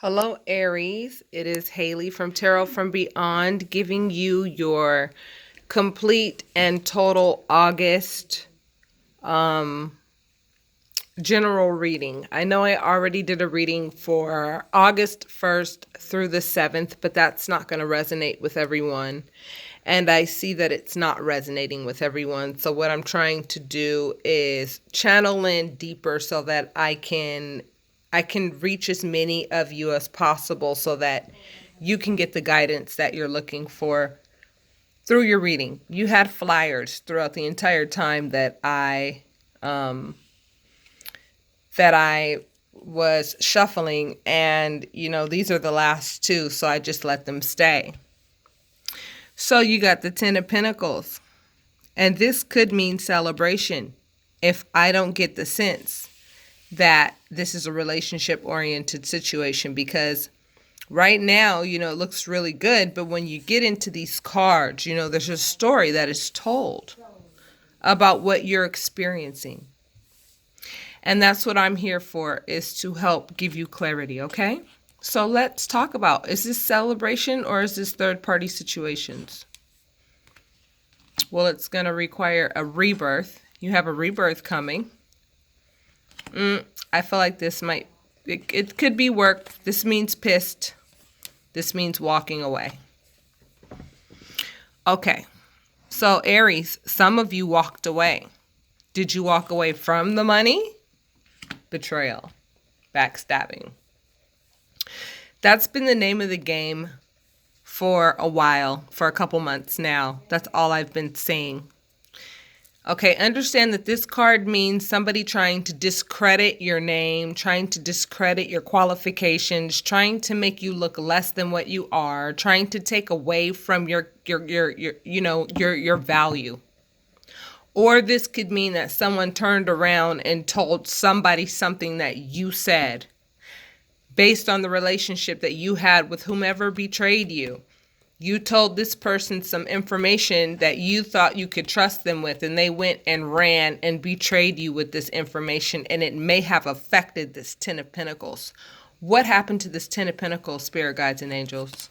Hello, Aries. It is Haley from Tarot from Beyond giving you your complete and total August general reading. I know I already did a reading for August 1st through the 7th, but that's not going to resonate with everyone. And I see that it's not resonating with everyone. So what I'm trying to do is channel in deeper so that I can reach as many of you as possible so that you can get the guidance that you're looking for through your reading. You had flyers throughout the entire time that I was shuffling, and these are the last two, so I just let them stay. So you got the Ten of Pentacles, and this could mean celebration if I don't get the sense that this is a relationship-oriented situation, because right now, it looks really good, but when you get into these cards, there's a story that is told about what you're experiencing. And that's what I'm here for, is to help give you clarity, okay? So let's talk about, is this celebration or is this third-party situations? Well, it's going to require a rebirth. You have a rebirth coming. I feel like this it could be work. This means pissed. This means walking away. Okay. So Aries, some of you walked away. Did you walk away from the money? Betrayal. Backstabbing. That's been the name of the game for a while, for a couple months now. That's all I've been saying. Okay, understand that this card means somebody trying to discredit your name, trying to discredit your qualifications, trying to make you look less than what you are, trying to take away from your value. Or this could mean that someone turned around and told somebody something that you said based on the relationship that you had with whomever betrayed you. You told this person some information that you thought you could trust them with, and they went and ran and betrayed you with this information, and it may have affected this Ten of Pentacles. What happened to this Ten of Pentacles, spirit guides and angels?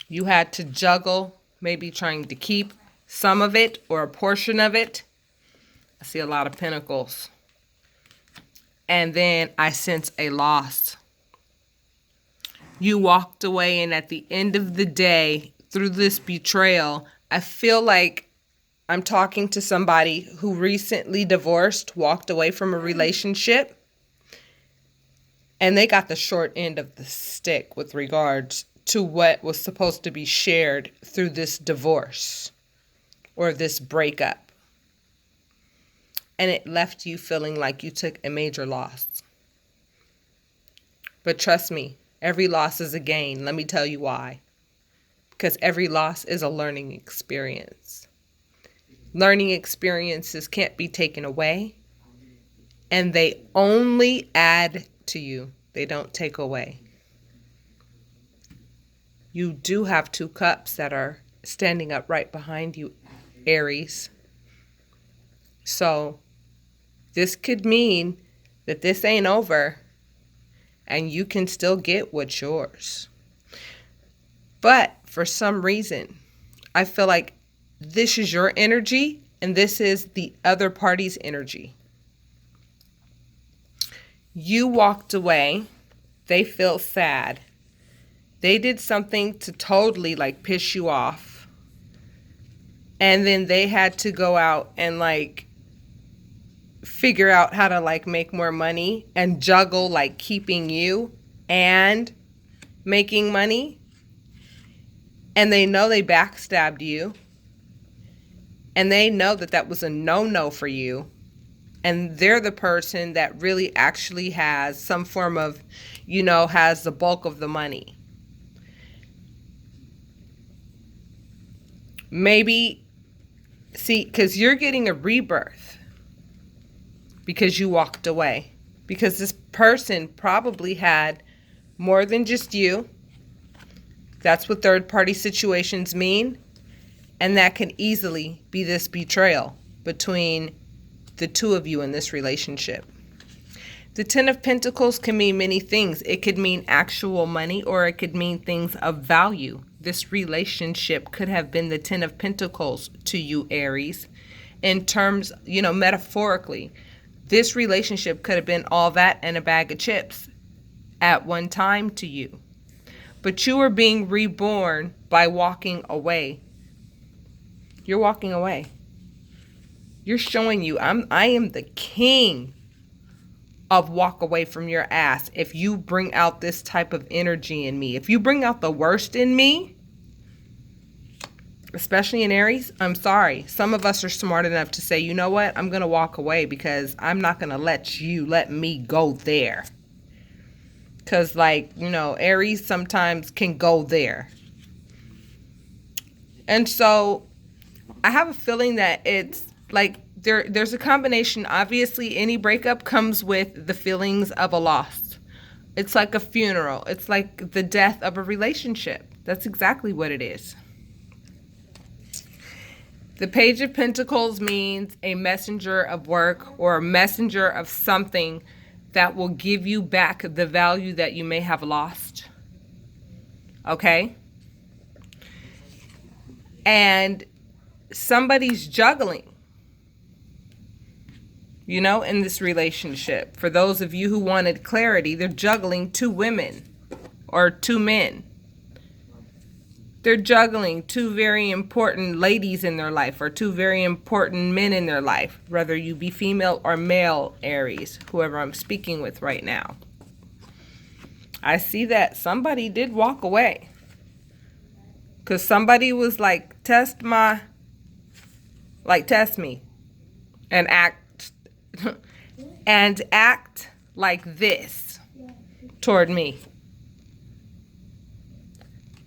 You had to juggle, maybe trying to keep some of it or a portion of it. I see a lot of pentacles. And then I sense a loss. You walked away, and at the end of the day, through this betrayal, I feel like I'm talking to somebody who recently divorced, walked away from a relationship, and they got the short end of the stick with regards to what was supposed to be shared through this divorce or this breakup. And it left you feeling like you took a major loss. But trust me, every loss is a gain. Let me tell you why. Because every loss is a learning experience. Learning experiences can't be taken away, and they only add to you. They don't take away. You do have two cups that are standing up right behind you, Aries. So this could mean that this ain't over, and you can still get what's yours. But for some reason, I feel like this is your energy and this is the other party's energy. You walked away. They feel sad. They did something to totally piss you off. And then they had to go out and figure out how to make more money and juggle keeping you and making money. And they know they backstabbed you, and they know that that was a no-no for you, and they're the person that really actually has some form of, has the bulk of the money. Maybe, see, because you're getting a rebirth because you walked away. Because this person probably had more than just you. That's what third-party situations mean. And that can easily be this betrayal between the two of you in this relationship. The Ten of Pentacles can mean many things. It could mean actual money, or it could mean things of value. This relationship could have been the Ten of Pentacles to you, Aries. In terms, metaphorically, this relationship could have been all that and a bag of chips at one time to you. But you are being reborn by walking away. You're walking away. You're showing I am the king of walk away from your ass. If you bring out this type of energy in me, if you bring out the worst in me, especially in Aries, I'm sorry. Some of us are smart enough to say, you know what? I'm going to walk away because I'm not going to let me go there. Because Aries sometimes can go there. And so I have a feeling that it's like there's a combination. Obviously, any breakup comes with the feelings of a loss. It's like a funeral. It's like the death of a relationship. That's exactly what it is. The Page of Pentacles means a messenger of work or a messenger of something that will give you back the value that you may have lost. Okay? And somebody's juggling, in this relationship. For those of you who wanted clarity, they're juggling two women or two men. They're juggling two very important ladies in their life or two very important men in their life, whether you be female or male, Aries, whoever I'm speaking with right now. I see that somebody did walk away because somebody was like, test me and act like this toward me.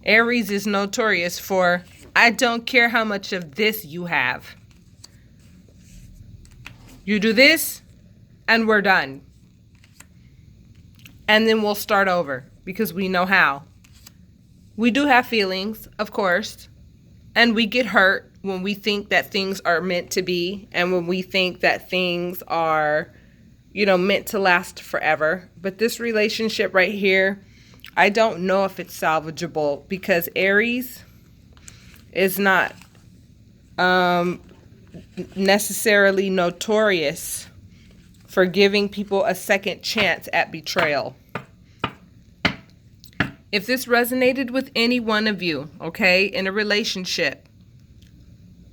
Aries is notorious for, I don't care how much of this you have. You do this, and we're done. And then we'll start over, because we know how. We do have feelings, of course, and we get hurt when we think that things are meant to be, and when we think that things are, meant to last forever. But this relationship right here, I don't know if it's salvageable, because Aries is not necessarily notorious for giving people a second chance at betrayal. If this resonated with any one of you, okay, in a relationship,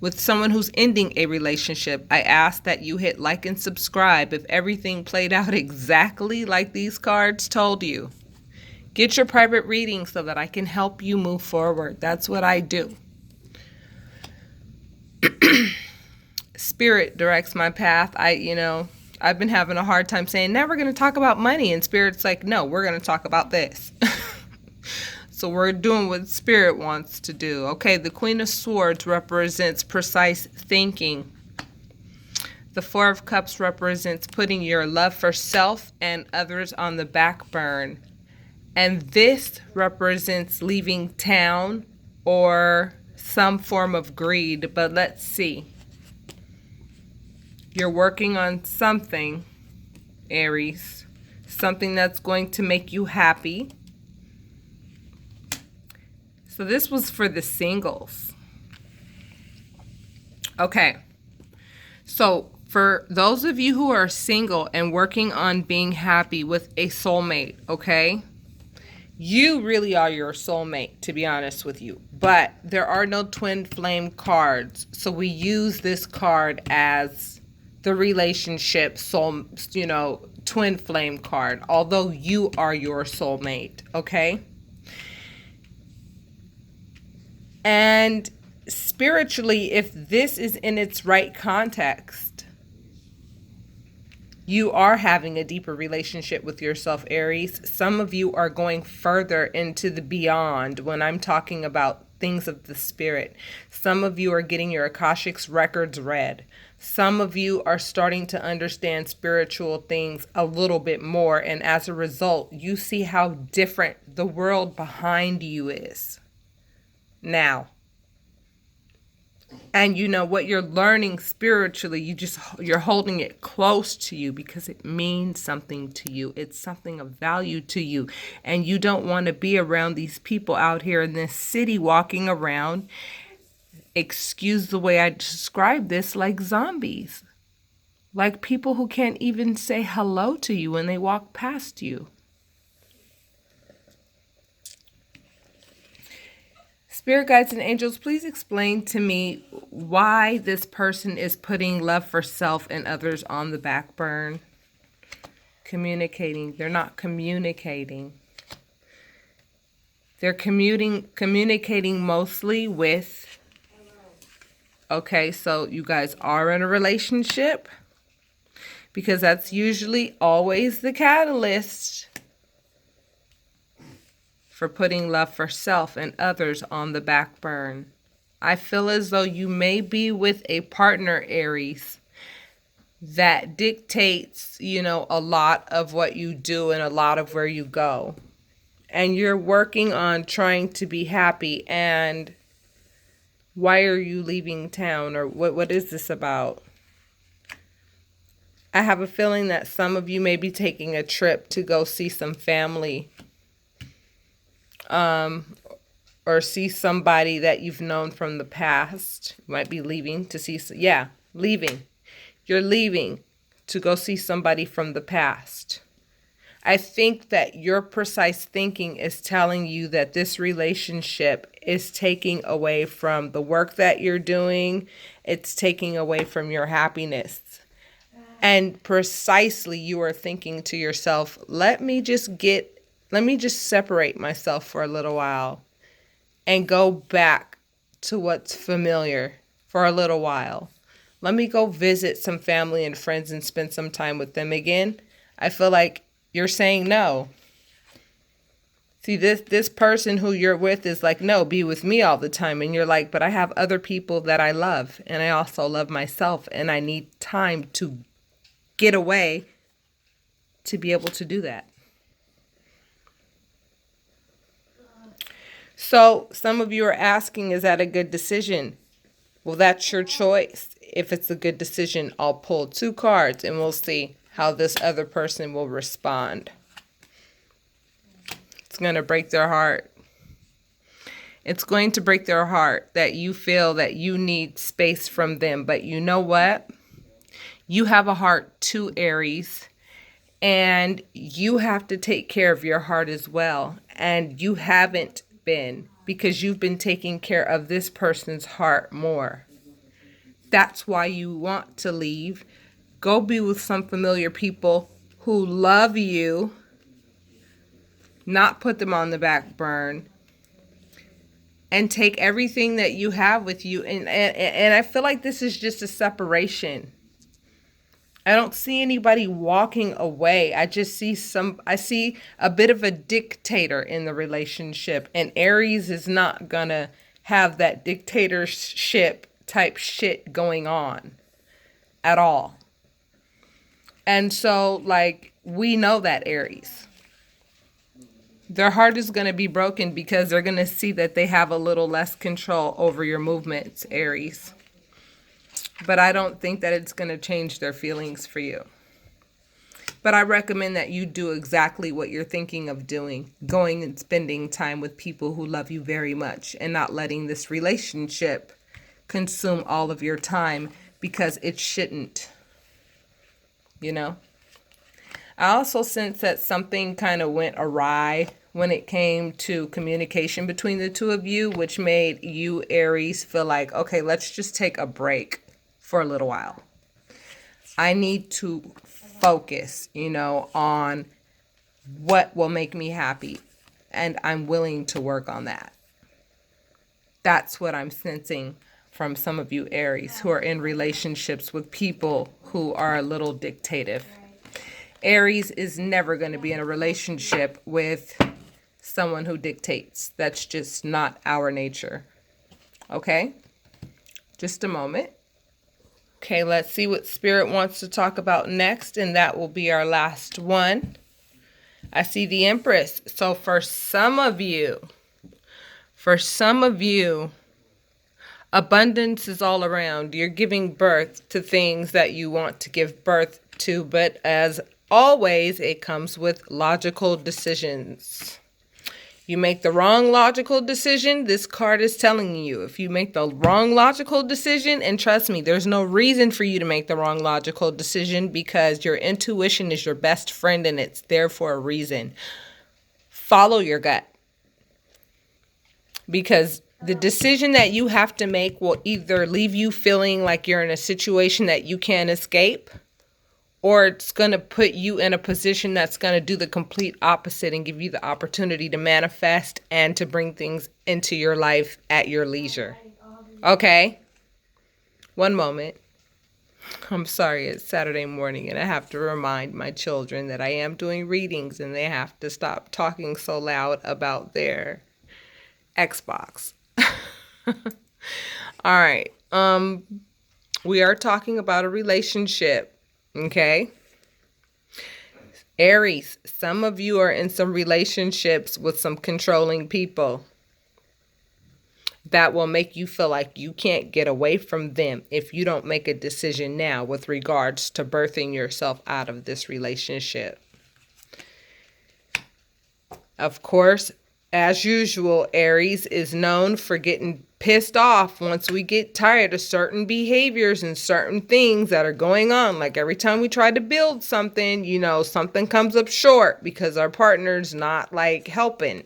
with someone who's ending a relationship, I ask that you hit like and subscribe if everything played out exactly like these cards told you. Get your private reading so that I can help you move forward. That's what I do. Spirit directs my path. I've been having a hard time saying, now we're going to talk about money. And Spirit's like, no, we're going to talk about this. So we're doing what Spirit wants to do. Okay, the Queen of Swords represents precise thinking. The Four of Cups represents putting your love for self and others on the back burner. And this represents leaving town or some form of greed. But let's see. You're working on something, Aries. Something that's going to make you happy. So this was for the singles. Okay. So for those of you who are single and working on being happy with a soulmate, okay? You really are your soulmate, to be honest with you. But there are no twin flame cards. So we use this card as the relationship twin flame card. Although you are your soulmate, okay? And spiritually, if this is in its right context, you are having a deeper relationship with yourself, Aries. Some of you are going further into the beyond when I'm talking about things of the spirit. Some of you are getting your Akashic records read. Some of you are starting to understand spiritual things a little bit more. And as a result, you see how different the world behind you is now. And you know what you're learning spiritually, you're holding it close to you because it means something to you. It's something of value to you. And you don't want to be around these people out here in this city walking around, excuse the way I describe this, like zombies. Like people who can't even say hello to you when they walk past you. Spirit guides and angels, please explain to me why this person is putting love for self and others on the back burn. Communicating. They're not communicating. They're communicating mostly with... Okay, so you guys are in a relationship, because that's usually always the catalyst for putting love for self and others on the back burn. I feel as though you may be with a partner, Aries, that dictates, a lot of what you do and a lot of where you go. And you're working on trying to be happy. And why are you leaving town? Or what is this about? I have a feeling that some of you may be taking a trip to go see some family. Or see somebody that you've known from the past. You might be leaving to see... Yeah, leaving. You're leaving to go see somebody from the past. I think that your precise thinking is telling you that this relationship is taking away from the work that you're doing. It's taking away from your happiness. And precisely you are thinking to yourself, let me just separate myself for a little while and go back to what's familiar for a little while. Let me go visit some family and friends and spend some time with them again. I feel like you're saying no. See, this person who you're with is like, no, be with me all the time. And you're like, but I have other people that I love. And I also love myself. And I need time to get away to be able to do that. So some of you are asking, is that a good decision? Well, that's your choice. If it's a good decision, I'll pull 2 cards and we'll see how this other person will respond. It's going to break their heart. It's going to break their heart that you feel that you need space from them. But you know what? You have a heart too, Aries. And you have to take care of your heart as well. And you haven't been, because you've been taking care of this person's heart more. That's why you want to leave. Go be with some familiar people who love you, not put them on the back burn, and take everything that you have with you. And I feel like this is just a separation. I don't see anybody walking away. I see a bit of a dictator in the relationship. And Aries is not gonna have that dictatorship type shit going on at all. And so, we know that, Aries. Their heart is going to be broken because they're going to see that they have a little less control over your movements, Aries. But I don't think that it's going to change their feelings for you. But I recommend that you do exactly what you're thinking of doing. Going and spending time with people who love you very much. And not letting this relationship consume all of your time. Because it shouldn't. I also sense that something kind of went awry when it came to communication between the two of you. Which made you, Aries, feel like, okay, let's just take a break for a little while. I need to focus, on what will make me happy. And I'm willing to work on that. That's what I'm sensing from some of you, Aries, who are in relationships with people who are a little dictative. Aries is never going to be in a relationship with someone who dictates. That's just not our nature. Okay? Just a moment. Okay, let's see what Spirit wants to talk about next, and that will be our last one. I see the Empress. So for some of you, Abundance is all around. You're giving birth to things that you want to give birth to, but as always, it comes with logical decisions. You make the wrong logical decision, this card is telling you. If you make the wrong logical decision, and trust me, there's no reason for you to make the wrong logical decision because your intuition is your best friend and it's there for a reason. Follow your gut. Because the decision that you have to make will either leave you feeling like you're in a situation that you can't escape, or it's going to put you in a position that's going to do the complete opposite and give you the opportunity to manifest and to bring things into your life at your leisure. Okay? One moment. I'm sorry, it's Saturday morning and I have to remind my children that I am doing readings and they have to stop talking so loud about their Xbox. All right. We are talking about a relationship. Okay. Aries, some of you are in some relationships with some controlling people that will make you feel like you can't get away from them if you don't make a decision now with regards to birthing yourself out of this relationship. Of course, as usual, Aries is known for getting pissed off once we get tired of certain behaviors and certain things that are going on. Like every time we try to build something, something comes up short because our partner's not like helping.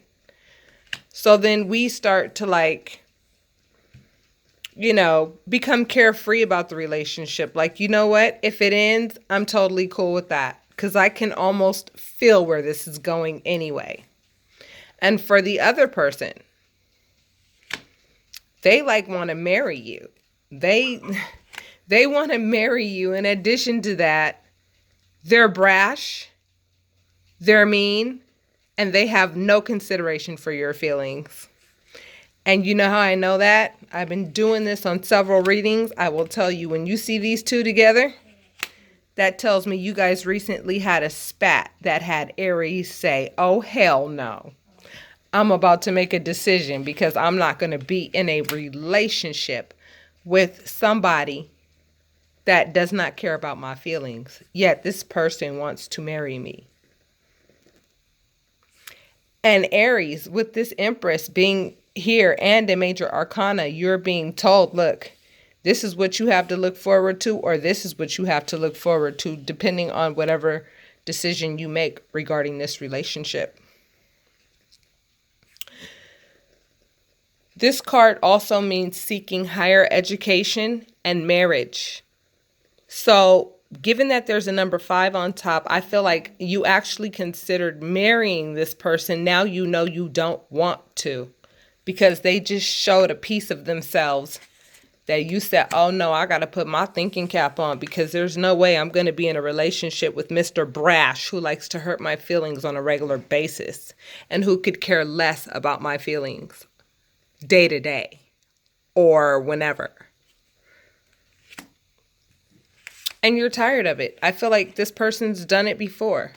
So then we start to become carefree about the relationship. Like, you know what? If it ends, I'm totally cool with that because I can almost feel where this is going anyway. And for the other person, they want to marry you. They want to marry you. In addition to that, they're brash, they're mean, and they have no consideration for your feelings. And you know how I know that? I've been doing this on several readings. I will tell you, when you see these two together, that tells me you guys recently had a spat that had Aries say, oh, hell no. I'm about to make a decision because I'm not going to be in a relationship with somebody that does not care about my feelings. Yet this person wants to marry me. And Aries, with this Empress being here and a major arcana, you're being told, look, this is what you have to look forward to, or this is what you have to look forward to, depending on whatever decision you make regarding this relationship. This card also means seeking higher education and marriage. So given that there's a number 5 on top, I feel like you actually considered marrying this person. Now you know you don't want to because they just showed a piece of themselves that you said, oh no, I got to put my thinking cap on because there's no way I'm going to be in a relationship with Mr. Brash who likes to hurt my feelings on a regular basis and who could care less about my feelings day to day or whenever. And you're tired of it. I feel like this person's done it before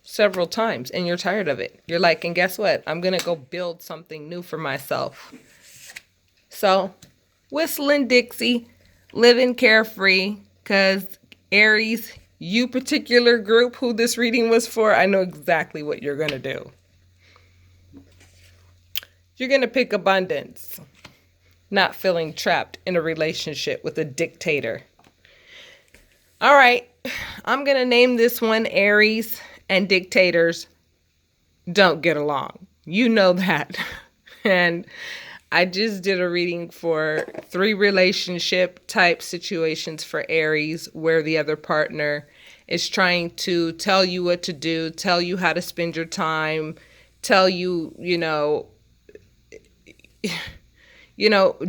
several times and you're tired of it. You're like, and guess what? I'm going to go build something new for myself. So whistling Dixie, living carefree, because Aries, you particular group who this reading was for, I know exactly what you're going to do. You're going to pick abundance, not feeling trapped in a relationship with a dictator. All right, I'm going to name this one Aries and dictators don't get along. You know that. And I just did a reading for 3 relationship type situations for Aries where the other partner is trying to tell you what to do, tell you how to spend your time, tell you,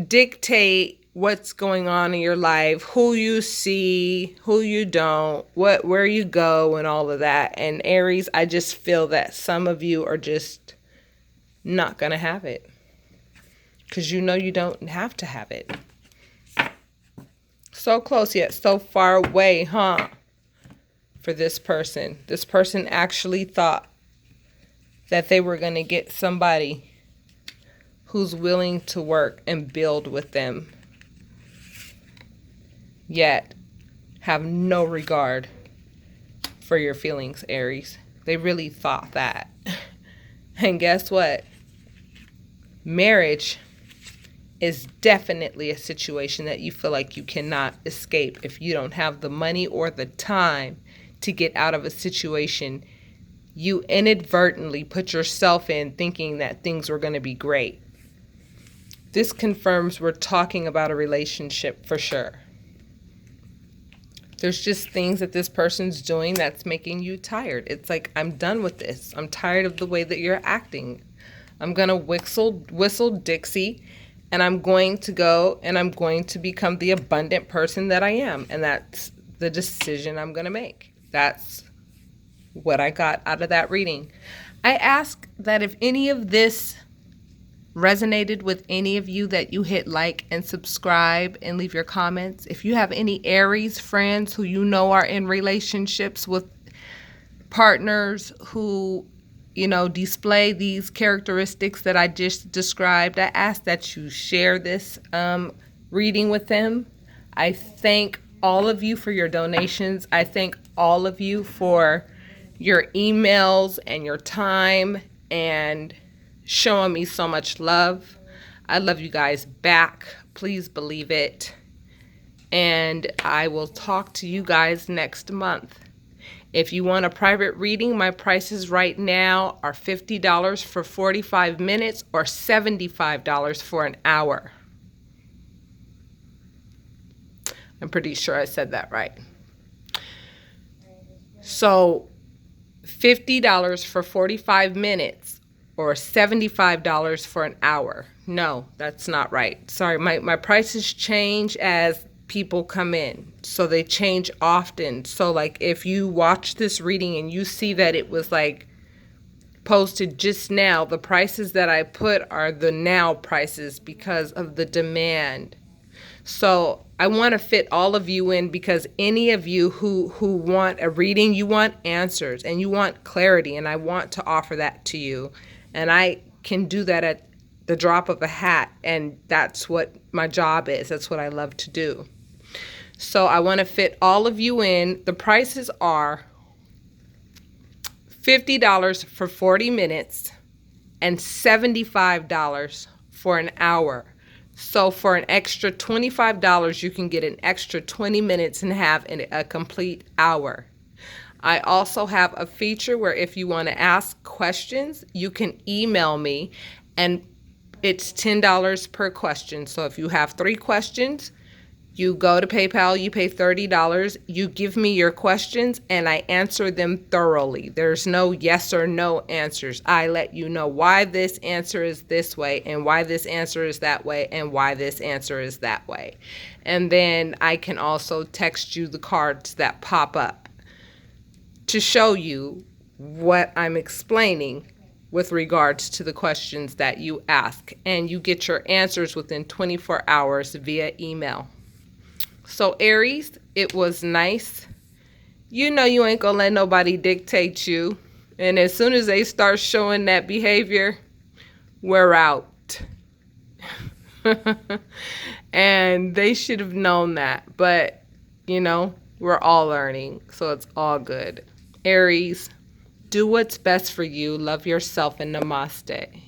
dictate what's going on in your life, who you see, who you don't, where you go, and all of that. And Aries, I just feel that some of you are just not going to have it because you don't have to have it. So close yet so far away, huh? For this person. This person actually thought that they were going to get somebody who's willing to work and build with them. yet have no regard for your feelings, Aries. They really thought that. And guess what? Marriage is definitely a situation that you feel like you cannot escape if you don't have the money or the time to get out of a situation you inadvertently put yourself in thinking that things were going to be great. This confirms we're talking about a relationship for sure. There's just things that this person's doing that's making you tired. It's like, I'm done with this. I'm tired of the way that you're acting. I'm going to whistle Dixie, and I'm going to go and I'm going to become the abundant person that I am. And that's the decision I'm going to make. That's what I got out of that reading. I ask that if any of this resonated with any of you, that you hit like and subscribe and leave your comments. If you have any Aries friends who you know are in relationships with partners who, display these characteristics that I just described, I ask that you share this reading with them. I thank all of you for your donations. I thank all of you for your emails and your time and showing me so much love. I love you guys back. Please believe it. And I will talk to you guys next month. If you want a private reading, my prices right now are $50 for 45 minutes or $75 for an hour. I'm pretty sure I said that right. So $50 for 45 minutes or $75 for an hour. No, that's not right. Sorry, my prices change as people come in. So they change often. So like if you watch this reading and you see that it was like posted just now, the prices that I put are the now prices because of the demand. So I want to fit all of you in, because any of you who want a reading, you want answers and you want clarity, and I want to offer that to you. And I can do that at the drop of a hat, and that's what my job is. That's what I love to do. So I want to fit all of you in. The prices are $50 for 40 minutes and $75 for an hour. So for an extra $25, you can get an extra 20 minutes and have a complete hour. I also have a feature where if you want to ask questions, you can email me, and it's $10 per question. So if you have 3 questions, you go to PayPal, you pay $30, you give me your questions, and I answer them thoroughly. There's no yes or no answers. I let you know why this answer is this way, and why this answer is that way, and why this answer is that way. And then I can also text you the cards that pop up to show you what I'm explaining with regards to the questions that you ask. And you get your answers within 24 hours via email. So Aries, it was nice. You know you ain't gonna let nobody dictate you. And as soon as they start showing that behavior, we're out. And they should have known that. But, we're all learning. So it's all good. Aries, do what's best for you. Love yourself, and namaste.